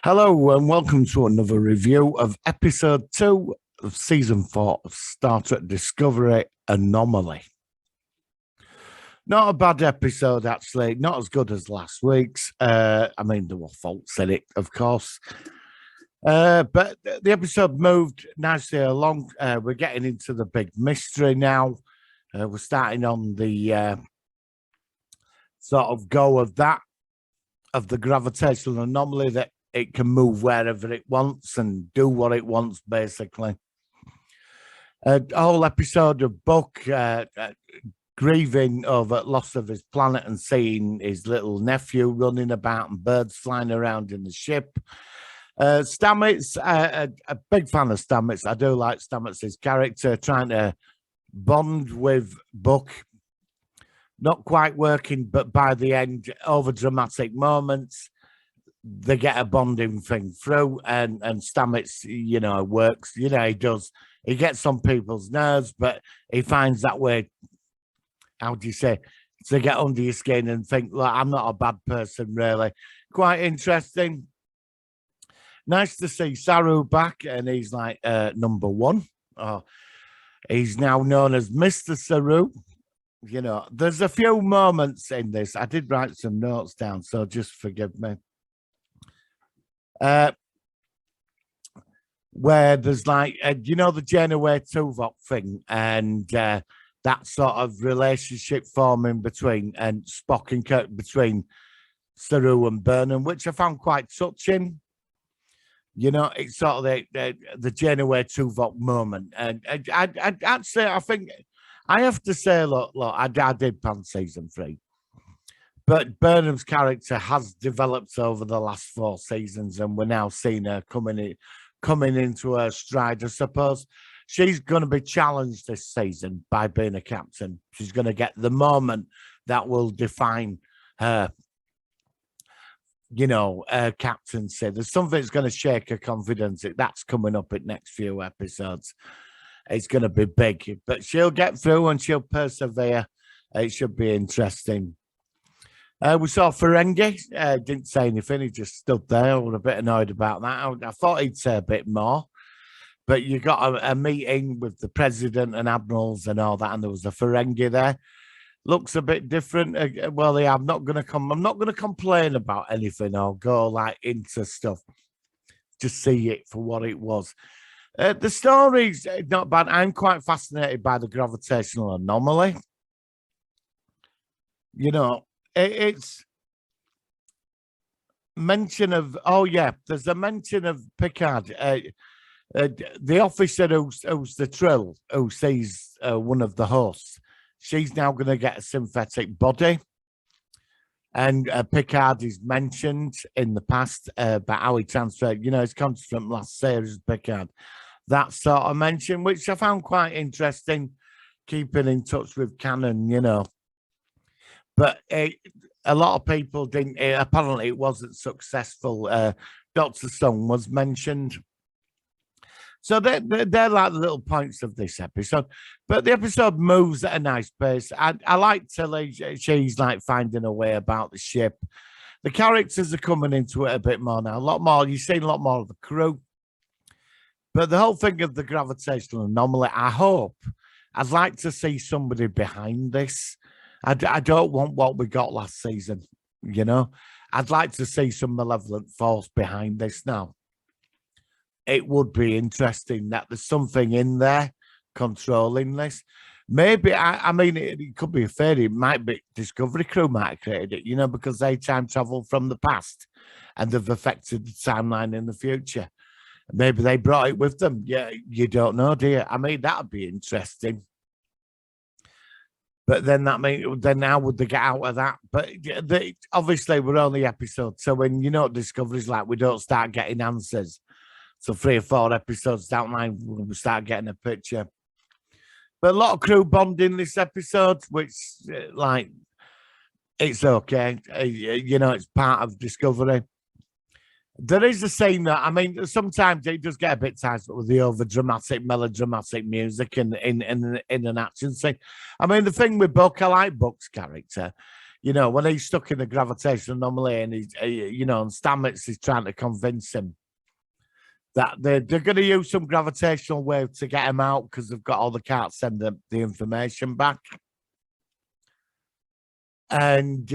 Hello and welcome to another review of episode 2 of season 4 of Star Trek Discovery Anomaly. Not a bad episode, actually. Not as good as last week's. There were faults in it, of course. But the episode moved nicely along. We're getting into the big mystery now. We're starting on the sort of go of that, of the gravitational anomaly that it can move wherever it wants and do what it wants, basically. A whole episode of Buck grieving over loss of his planet and seeing his little nephew running about and birds flying around in the ship. Stamets, a big fan of Stamets. I do like Stamets' character, trying to bond with Buck. Not quite working, but by the end, over dramatic moments, they get a bonding thing through, and Stamets, works. He does. He gets on people's nerves, but he finds that way, how do you say, to get under your skin and think, look, I'm not a bad person, really. Quite interesting. Nice to see Saru back, and he's like number one. He's now known as Mr. Saru. There's a few moments in this. I did write some notes down, so just forgive me. Where there's like, the Janeway Tuvok thing, and that sort of relationship forming between and Spock and Kirk, between Saru and Burnham, which I found quite touching. It's sort of the Janeway Tuvok moment, and I'd say, I think I have to say, look, I did pan season 3. But Burnham's character has developed over the last 4 seasons, and we're now seeing her coming into her stride, I suppose. She's going to be challenged this season by being a captain. She's going to get the moment that will define her, captaincy. There's something that's going to shake her confidence. That's coming up in next few episodes. It's going to be big, but she'll get through and she'll persevere. It should be interesting. We saw Ferengi. Didn't say anything. He just stood there. I was a bit annoyed about that. I thought he'd say a bit more. But you got a meeting with the president and admirals and all that, and there was a Ferengi there. Looks a bit different. Well, yeah, I'm not going to complain about anything or go like into stuff. Just see it for what it was. The story's not bad. I'm quite fascinated by the gravitational anomaly. It's mention of, there's a mention of Picard, the officer who's the Trill, who sees one of the hosts. She's now going to get a synthetic body. And Picard is mentioned in the past about how he transferred, his comes from last series, Picard. That sort of mention, which I found quite interesting, keeping in touch with canon, But a lot of people didn't. Apparently, it wasn't successful. Dr. Stone was mentioned. So they're like the little points of this episode. But the episode moves at a nice pace. I like Tilly. She's like finding a way about the ship. The characters are coming into it a bit more now. A lot more. You've seen a lot more of the crew. But the whole thing of the gravitational anomaly, I'd like to see somebody behind this. I don't want what we got last season, I'd like to see some malevolent force behind this now. It would be interesting that there's something in there controlling this. Maybe, it could be a theory. It might be Discovery crew might have created it, because they time travel from the past and they've affected the timeline in the future. Maybe they brought it with them. Yeah, you don't know, do you? That would be interesting. But then then how would they get out of that? But obviously, we're only episodes. So when Discovery's like, we don't start getting answers. So 3 or 4 episodes down the line, we start getting a picture. But a lot of crew bonding this episode, which, it's okay. It's part of Discovery. There is a scene that, sometimes it does get a bit tight with the over dramatic, melodramatic music in an action scene. The thing with Buck, I like Buck's character. You know, when he's stuck in the gravitational anomaly and you know, and Stamets is trying to convince him that they're going to use some gravitational wave to get him out because they've got all the carts send the information back. And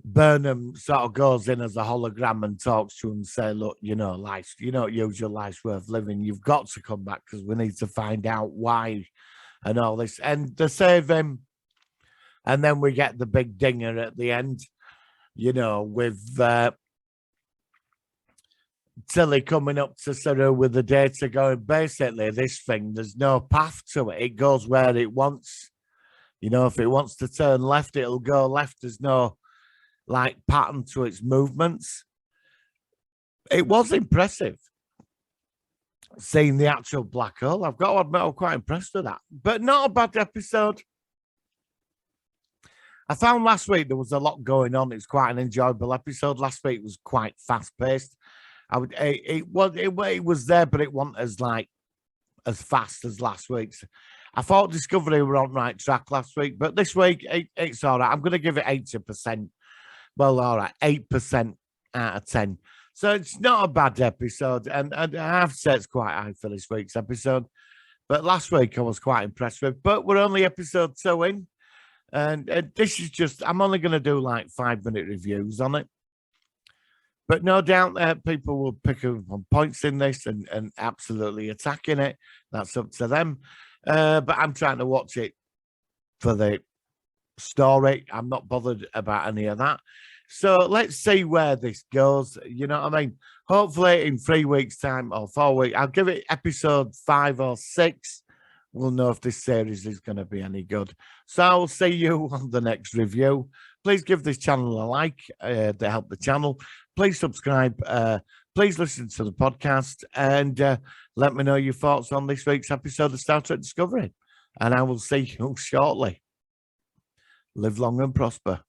Burnham sort of goes in as a hologram and talks to him and say, look, you know, life, you don't use your life's worth living. You've got to come back because we need to find out why and all this. And they save him. And then we get the big dinger at the end, you know, with Tilly coming up to Saru with the data going, basically, this thing, there's no path to it. It goes where it wants. You know, if it wants to turn left, it'll go left. There's no, like, pattern to its movements. It was impressive seeing the actual black hole. I've got to admit, I'm quite impressed with that. But not a bad episode. I found last week there was a lot going on. It was quite an enjoyable episode. Last week was quite fast-paced. It was there, but it wasn't as fast as last week's. I thought Discovery were on right track last week, but this week it's all right. I'm going to give it 80%. Well, all right, 8% out of 10. So it's not a bad episode, and I have to say it's quite high for this week's episode. But last week I was quite impressed with. But we're only episode 2 in, and this is just, I'm only going to do like 5-minute reviews on it. But no doubt people will pick up on points in this and absolutely attacking it. That's up to them. But I'm trying to watch it for the story. I'm not bothered about any of that. So let's see where this goes. You know what I mean? Hopefully in 3 weeks' time or 4 weeks, I'll give it episode 5 or 6. We'll know if this series is going to be any good. So I'll see you on the next review. Please give this channel a like to help the channel. Please subscribe. Please listen to the podcast and let me know your thoughts on this week's episode of Star Trek Discovery. And I will see you shortly. Live long and prosper.